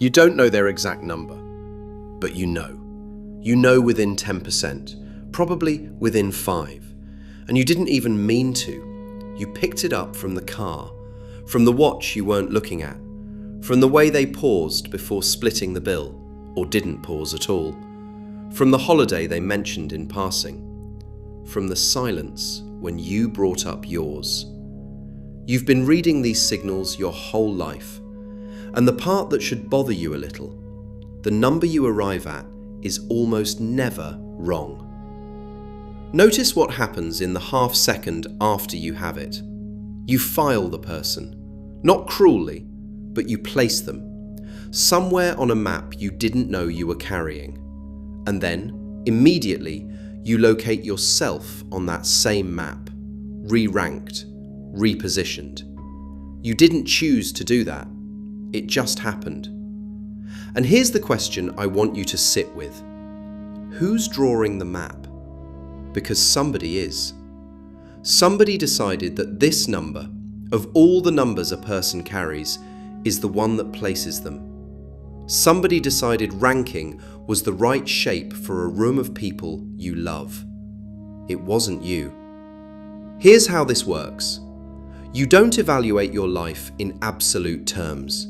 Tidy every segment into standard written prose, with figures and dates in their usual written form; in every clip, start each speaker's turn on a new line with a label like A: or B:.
A: You don't know their exact number, but you know. You know within 10%, probably within 5, and you didn't even mean to. You picked it up from the car, from the watch you weren't looking at, from the way they paused before splitting the bill, or didn't pause at all, from the holiday they mentioned in passing, from the silence when you brought up yours. You've been reading these signals your whole life, and the part that should bother you a little, the number you arrive at is almost never wrong. Notice what happens in the half second after you have it. You file the person, not cruelly, but you place them somewhere on a map you didn't know you were carrying. And then, immediately, you locate yourself on that same map, re-ranked, repositioned. You didn't choose to do that. It just happened. And here's the question I want you to sit with. Who's drawing the map? Because somebody is. Somebody decided that this number, of all the numbers a person carries, is the one that places them. Somebody decided ranking was the right shape for a room of people you love. It wasn't you. Here's how this works. You don't evaluate your life in absolute terms.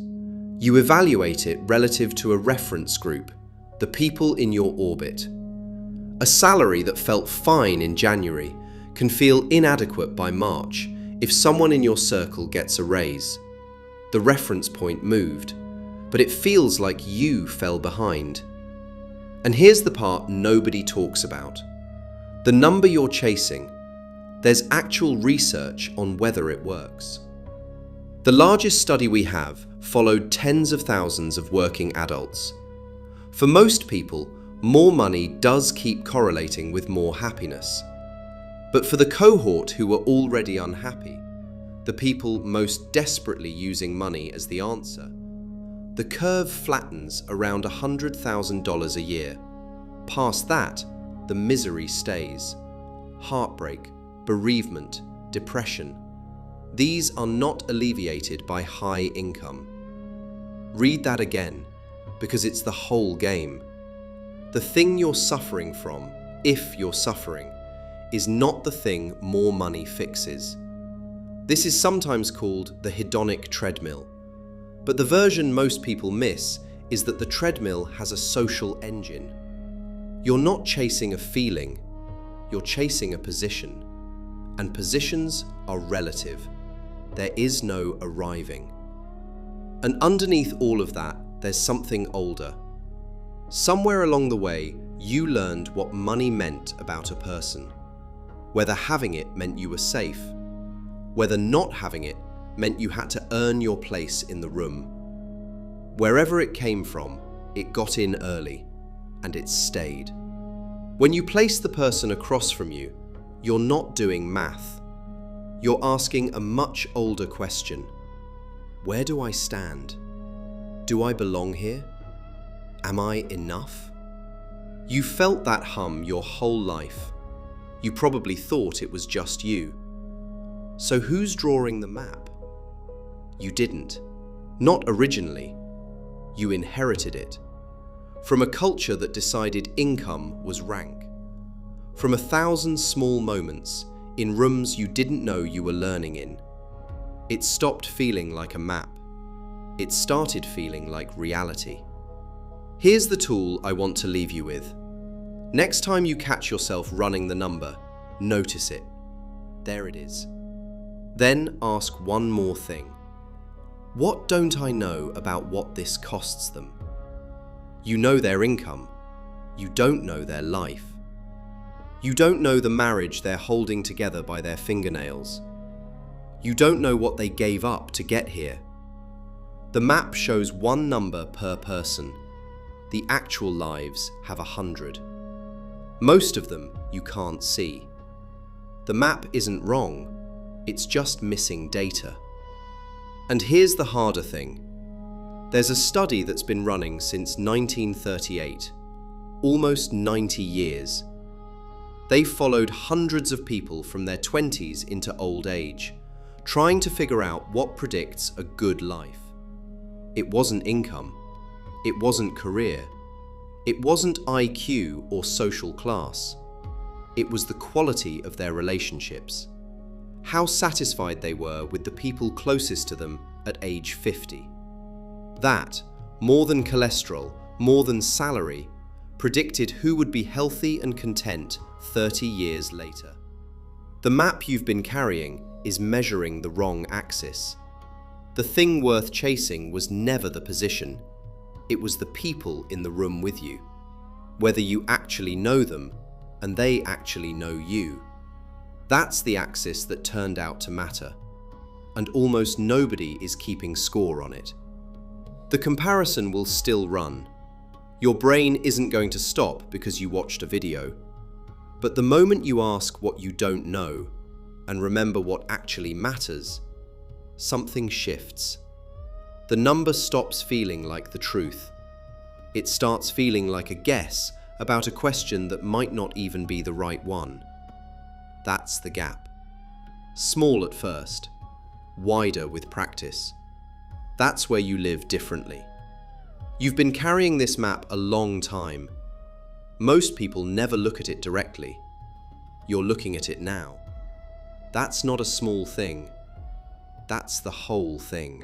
A: You evaluate it relative to a reference group, the people in your orbit. A salary that felt fine in January can feel inadequate by March if someone in your circle gets a raise. The reference point moved, but it feels like you fell behind. And here's the part nobody talks about. The number you're chasing, there's actual research on whether it works. The largest study we have followed tens of thousands of working adults. For most people, more money does keep correlating with more happiness. But for the cohort who were already unhappy, the people most desperately using money as the answer, the curve flattens around $100,000 a year. Past that, the misery stays. Heartbreak, bereavement, depression. These are not alleviated by high income. Read that again, because it's the whole game. The thing you're suffering from, if you're suffering, is not the thing more money fixes. This is sometimes called the hedonic treadmill. But the version most people miss is that the treadmill has a social engine. You're not chasing a feeling, you're chasing a position. And positions are relative. There is no arriving. And underneath all of that, there's something older. Somewhere along the way, you learned what money meant about a person. Whether having it meant you were safe, whether not having it meant you had to earn your place in the room. Wherever it came from, it got in early, and it stayed. When you place the person across from you, you're not doing math. You're asking a much older question. Where do I stand? Do I belong here? Am I enough? You felt that hum your whole life. You probably thought it was just you. So who's drawing the map? You didn't. Not originally. You inherited it. From a culture that decided income was rank. From 1,000 small moments in rooms you didn't know you were learning in. It stopped feeling like a map. It started feeling like reality. Here's the tool I want to leave you with. Next time you catch yourself running the number, notice it. There it is. Then ask one more thing. What don't I know about what this costs them? You know their income. You don't know their life. You don't know the marriage they're holding together by their fingernails. You don't know what they gave up to get here. The map shows one number per person. The actual lives have 100. Most of them you can't see. The map isn't wrong. It's just missing data. And here's the harder thing. There's a study that's been running since 1938, almost 90 years. They followed hundreds of people from their 20s into old age, trying to figure out what predicts a good life. It wasn't income. It wasn't career. It wasn't IQ or social class. It was the quality of their relationships. How satisfied they were with the people closest to them at age 50. That, more than cholesterol, more than salary, predicted who would be healthy and content 30 years later. The map you've been carrying is measuring the wrong axis. The thing worth chasing was never the position. It was the people in the room with you. Whether you actually know them, and they actually know you. That's the axis that turned out to matter. And almost nobody is keeping score on it. The comparison will still run. Your brain isn't going to stop because you watched a video. But the moment you ask what you don't know, and remember what actually matters, something shifts. The number stops feeling like the truth. It starts feeling like a guess about a question that might not even be the right one. That's the gap. Small at first, wider with practice. That's where you live differently. You've been carrying this map a long time. Most people never look at it directly. You're looking at it now. That's not a small thing. That's the whole thing.